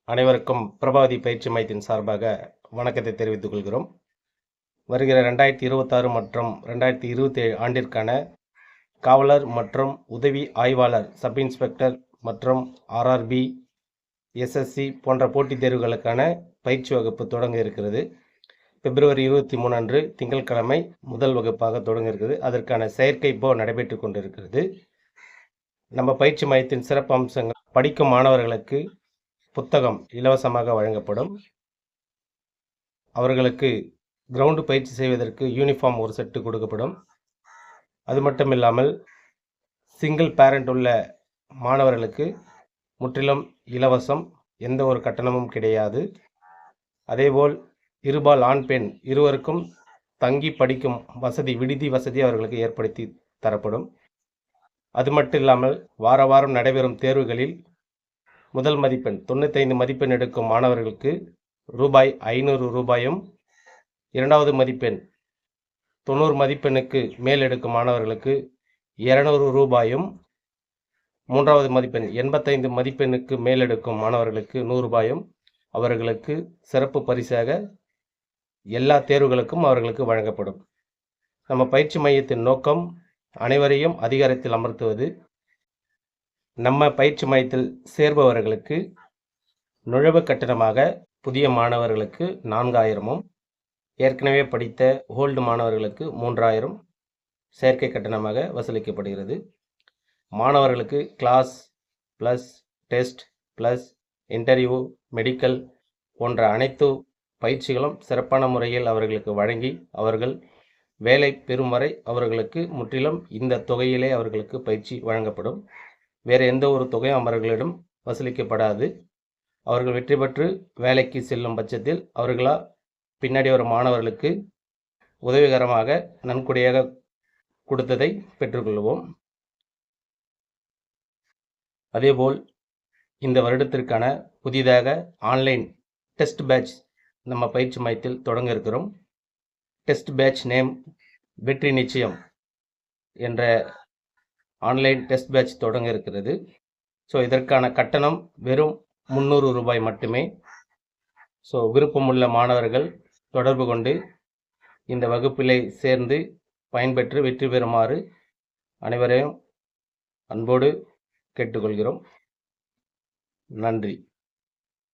அனைவருக்கும் பிரபாவதி பயிற்சி மையத்தின் சார்பாக வணக்கத்தை தெரிவித்துக் கொள்கிறோம். வருகிற 2026 மற்றும் 2027 ஆண்டிற்கான காவலர் மற்றும் உதவி ஆய்வாளர், சப் இன்ஸ்பெக்டர் மற்றும் ஆர்ஆர்பி, எஸ்எஸ்சி போன்ற போட்டித் தேர்வுகளுக்கான பயிற்சி வகுப்பு தொடங்க இருக்கிறது. பிப்ரவரி 23 அன்று திங்கட்கிழமை முதல் வகுப்பாக தொடங்க இருக்கிறது. அதற்கான செயற்கை இப்போ நடைபெற்று கொண்டிருக்கிறது. நம்ம பயிற்சி மையத்தின் சிறப்பு அம்சங்கள்: படிக்கும் மாணவர்களுக்கு புத்தகம் இலவசமாக வழங்கப்படும். அவர்களுக்கு கிரவுண்டு பயிற்சி செய்வதற்கு யூனிஃபார்ம் ஒரு செட்டு கொடுக்கப்படும். அது மட்டும் இல்லாமல் சிங்கிள் பேரண்ட் உள்ள மாணவர்களுக்கு முற்றிலும் இலவசம், எந்த ஒரு கட்டணமும் கிடையாது. அதேபோல் இருபால் ஆண் பெண் இருவருக்கும் தங்கி படிக்கும் வசதி, விடுதி வசதி அவர்களுக்கு ஏற்படுத்தி தரப்படும். அது மட்டும் இல்லாமல் வார வாரம் நடைபெறும் தேர்வுகளில் முதல் மதிப்பெண் 95 மதிப்பெண் எடுக்கும் மாணவர்களுக்கு ரூபாய் 500 இரண்டாவது மதிப்பெண் 90 மதிப்பெண்ணுக்கு மேல் எடுக்கும் மாணவர்களுக்கு 200 ரூபாயும், மூன்றாவது மதிப்பெண் 85 மதிப்பெண்ணுக்கு மேல் எடுக்கும் மாணவர்களுக்கு 100 ரூபாயும் அவர்களுக்கு சிறப்பு பரிசாக எல்லா தேர்வுகளுக்கும் அவர்களுக்கு வழங்கப்படும். நம்ம பயிற்சி மையத்தின் நோக்கம் அனைவரையும் அதிகாரத்தில் அமர்த்துவது. நம்ம பயிற்சி மையத்தில் சேர்பவர்களுக்கு நுழைவு கட்டணமாக புதிய மாணவர்களுக்கு 4000, ஏற்கனவே படித்த ஓல்டு மாணவர்களுக்கு 3000 சேர்க்கை கட்டணமாக வசூலிக்கப்படுகிறது. மாணவர்களுக்கு class plus test plus interview, medical போன்ற அனைத்து பயிற்சிகளும் சிறப்பான முறையில் அவர்களுக்கு வழங்கி அவர்கள் வேலை பெறும் வரை அவர்களுக்கு முற்றிலும் இந்த தொகையிலே அவர்களுக்கு பயிற்சி வழங்கப்படும். வேறு எந்த ஒரு தொகையும் அவர்களிடம் வசூலிக்கப்படாது. அவர்கள் வெற்றி பெற்று வேலைக்கு செல்லும் பட்சத்தில் அவர்களா பின்னாடி வரும் மாணவர்களுக்கு உதவிகரமாக நன்கொடையாக கொடுத்ததை பெற்றுக்கொள்வோம். அதேபோல் இந்த வருடத்திற்கான புதிதாக ஆன்லைன் டெஸ்ட் பேட்ச் நம்ம பயிற்சி மையத்தில் தொடங்க இருக்கிறோம். டெஸ்ட் பேட்ச் நேம் வெற்றி நிச்சயம் என்ற ஆன்லைன் டெஸ்ட் பேட்ச் தொடங்க இருக்கிறது. ஸோ இதற்கான கட்டணம் வெறும் 300 ரூபாய் மட்டுமே. ஸோ விருப்பமுள்ள மாணவர்கள் தொடர்பு கொண்டு இந்த வகுப்பிலே சேர்ந்து பயன்பெற்று வெற்றி பெறுமாறு அனைவரையும் அன்போடு கேட்டுக்கொள்கிறோம். நன்றி.